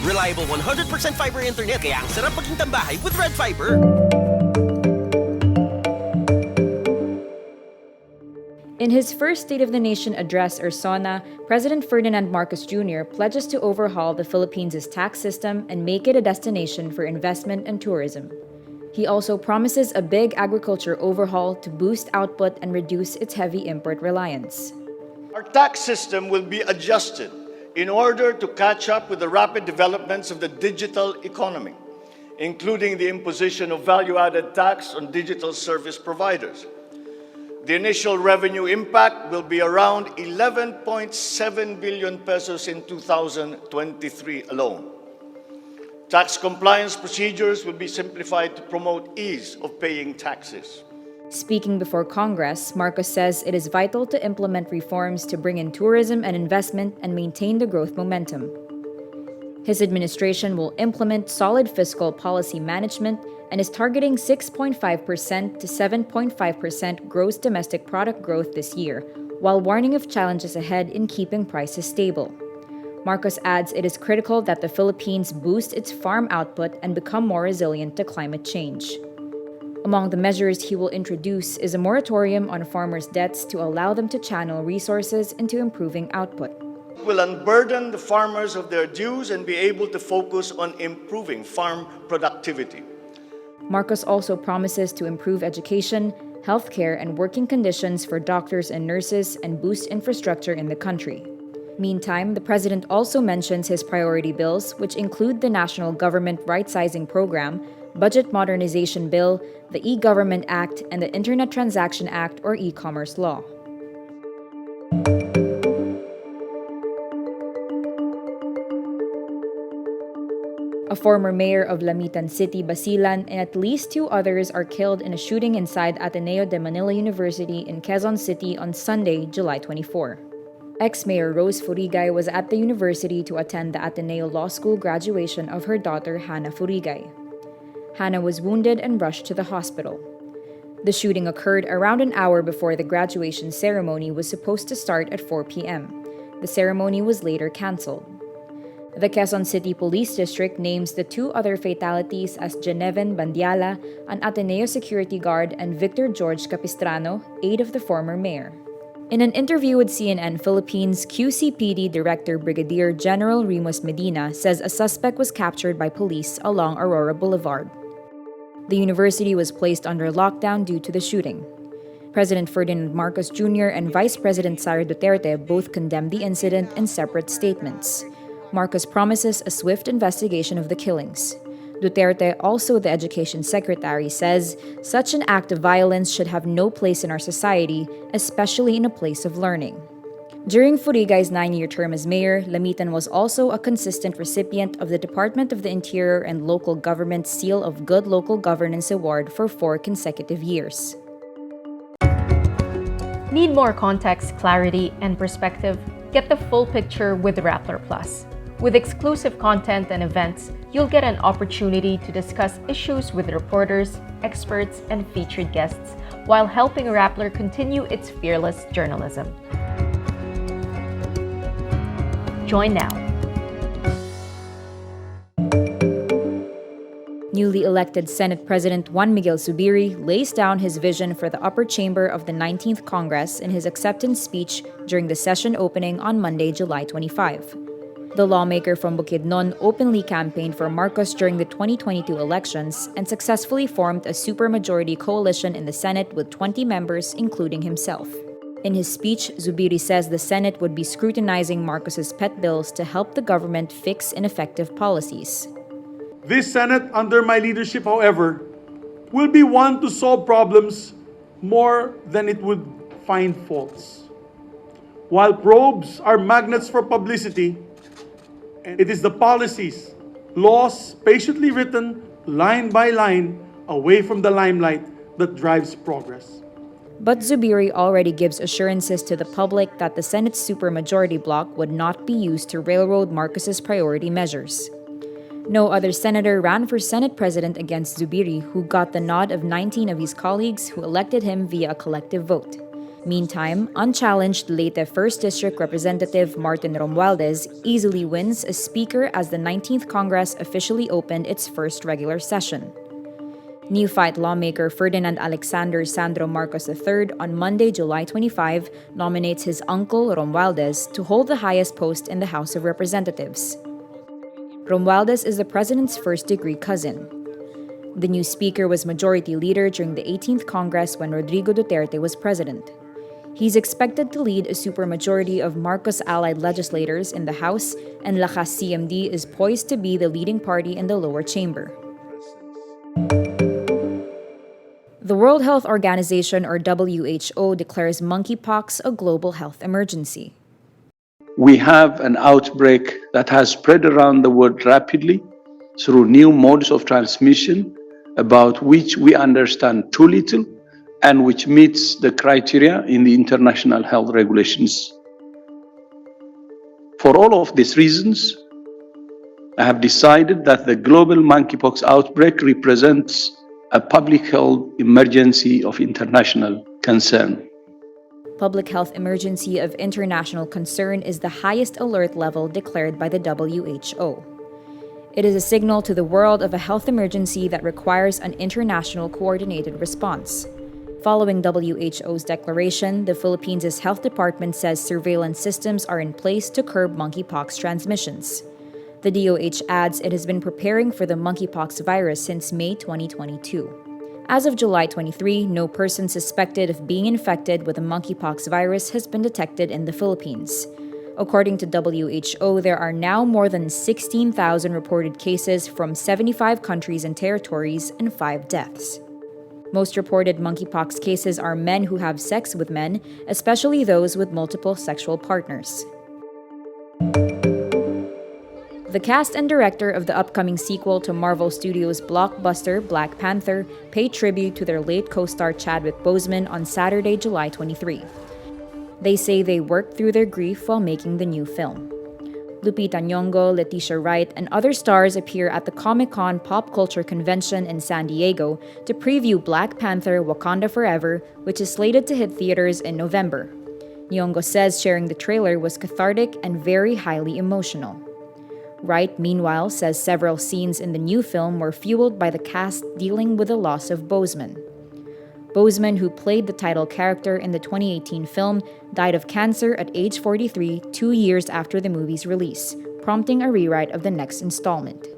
Reliable 100% fiber internet kaya ang sarap maging tambahay with Red Fiber. In his first State of the Nation address, or SONA, President Ferdinand Marcos Jr. pledges to overhaul the Philippines' tax system and make it a destination for investment and tourism. He also promises a big agriculture overhaul to boost output and reduce its heavy import reliance. Our tax system will be adjusted in order to catch up with the rapid developments of the digital economy, including the imposition of value-added tax on digital service providers. The initial revenue impact will be around 11.7 billion pesos in 2023 alone. Tax compliance procedures will be simplified to promote ease of paying taxes. Speaking before Congress, Marcos says it is vital to implement reforms to bring in tourism and investment and maintain the growth momentum. His administration will implement solid fiscal policy management and is targeting 6.5% to 7.5% gross domestic product growth this year, while warning of challenges ahead in keeping prices stable. Marcos adds it is critical that the Philippines boost its farm output and become more resilient to climate change. Among the measures he will introduce is a moratorium on farmers' debts to allow them to channel resources into improving output. Will unburden the farmers of their dues and be able to focus on improving farm productivity. Marcos also promises to improve education, healthcare, and working conditions for doctors and nurses and boost infrastructure in the country. Meantime, the president also mentions his priority bills, which include the National Government Right-Sizing Program, Budget Modernization Bill, the E-Government Act, and the Internet Transaction Act or e-commerce law. A former mayor of Lamitan City, Basilan, and at least 2 others are killed in a shooting inside Ateneo de Manila University in Quezon City on Sunday, July 24. Ex-Mayor Rose Furigay was at the university to attend the Ateneo Law School graduation of her daughter, Hannah Furigay. Hannah was wounded and rushed to the hospital. The shooting occurred around an hour before the graduation ceremony was supposed to start at 4 p.m. The ceremony was later canceled. The Quezon City Police District names the 2 other fatalities as Geneven Bandiala, an Ateneo security guard, and Victor George Capistrano, aide of the former mayor. In an interview with CNN Philippines, QCPD Director Brigadier General Remus Medina says a suspect was captured by police along Aurora Boulevard. The university was placed under lockdown due to the shooting. President Ferdinand Marcos Jr. and Vice President Sara Duterte both condemned the incident in separate statements. Marcos promises a swift investigation of the killings. Duterte, also the Education Secretary, says such an act of violence should have no place in our society, especially in a place of learning. During Furigay's 9-year term as mayor, Lamitan was also a consistent recipient of the Department of the Interior and Local Government Seal of Good Local Governance Award for 4 consecutive years. Need more context, clarity, and perspective? Get the full picture with Rappler Plus. With exclusive content and events, you'll get an opportunity to discuss issues with reporters, experts, and featured guests while helping Rappler continue its fearless journalism. Join now. Newly elected Senate President Juan Miguel Zubiri lays down his vision for the upper chamber of the 19th Congress in his acceptance speech during the session opening on Monday, July 25. The lawmaker from Bukidnon openly campaigned for Marcos during the 2022 elections and successfully formed a supermajority coalition in the Senate with 20 members, including himself. In his speech, Zubiri says the Senate would be scrutinizing Marcos's pet bills to help the government fix ineffective policies. This Senate, under my leadership, however, will be one to solve problems more than it would find faults. While probes are magnets for publicity, it is the policies, laws patiently written, line by line, away from the limelight that drives progress. But Zubiri already gives assurances to the public that the Senate's supermajority bloc would not be used to railroad Marcos's priority measures. No other senator ran for Senate President against Zubiri, who got the nod of 19 of his colleagues who elected him via a collective vote. Meantime, unchallenged Leyte 1st District Representative Martin Romualdez easily wins as Speaker as the 19th Congress officially opened its first regular session. Neophyte lawmaker Ferdinand Alexander Sandro Marcos III on Monday, July 25, nominates his uncle Romualdez to hold the highest post in the House of Representatives. Romualdez is the president's first-degree cousin. The new speaker was majority leader during the 18th Congress when Rodrigo Duterte was president. He's expected to lead a supermajority of Marcos-allied legislators in the House, and Lakas CMD is poised to be the leading party in the lower chamber. The World Health Organization, or WHO, declares monkeypox a global health emergency. We have an outbreak that has spread around the world rapidly through new modes of transmission, about which we understand too little and which meets the criteria in the international health regulations. For all of these reasons, I have decided that the global monkeypox outbreak represents a public health emergency of international concern. Public health emergency of international concern is the highest alert level declared by the WHO. It is a signal to the world of a health emergency that requires an international coordinated response. Following WHO's declaration, the Philippines' health department says surveillance systems are in place to curb monkeypox transmissions. The DOH adds it has been preparing for the monkeypox virus since May 2022. As of July 23, no person suspected of being infected with the monkeypox virus has been detected in the Philippines. According to WHO, there are now more than 16,000 reported cases from 75 countries and territories and 5 deaths. Most reported monkeypox cases are men who have sex with men, especially those with multiple sexual partners. The cast and director of the upcoming sequel to Marvel Studios' blockbuster Black Panther paid tribute to their late co-star Chadwick Boseman on Saturday, July 23. They say they worked through their grief while making the new film. Lupita Nyong'o, Letitia Wright, and other stars appear at the Comic-Con Pop Culture Convention in San Diego to preview Black Panther: Wakanda Forever, which is slated to hit theaters in November. Nyong'o says sharing the trailer was cathartic and very highly emotional. Wright, meanwhile, says several scenes in the new film were fueled by the cast dealing with the loss of Boseman. Boseman, who played the title character in the 2018 film, died of cancer at age 43, 2 years after the movie's release, prompting a rewrite of the next installment.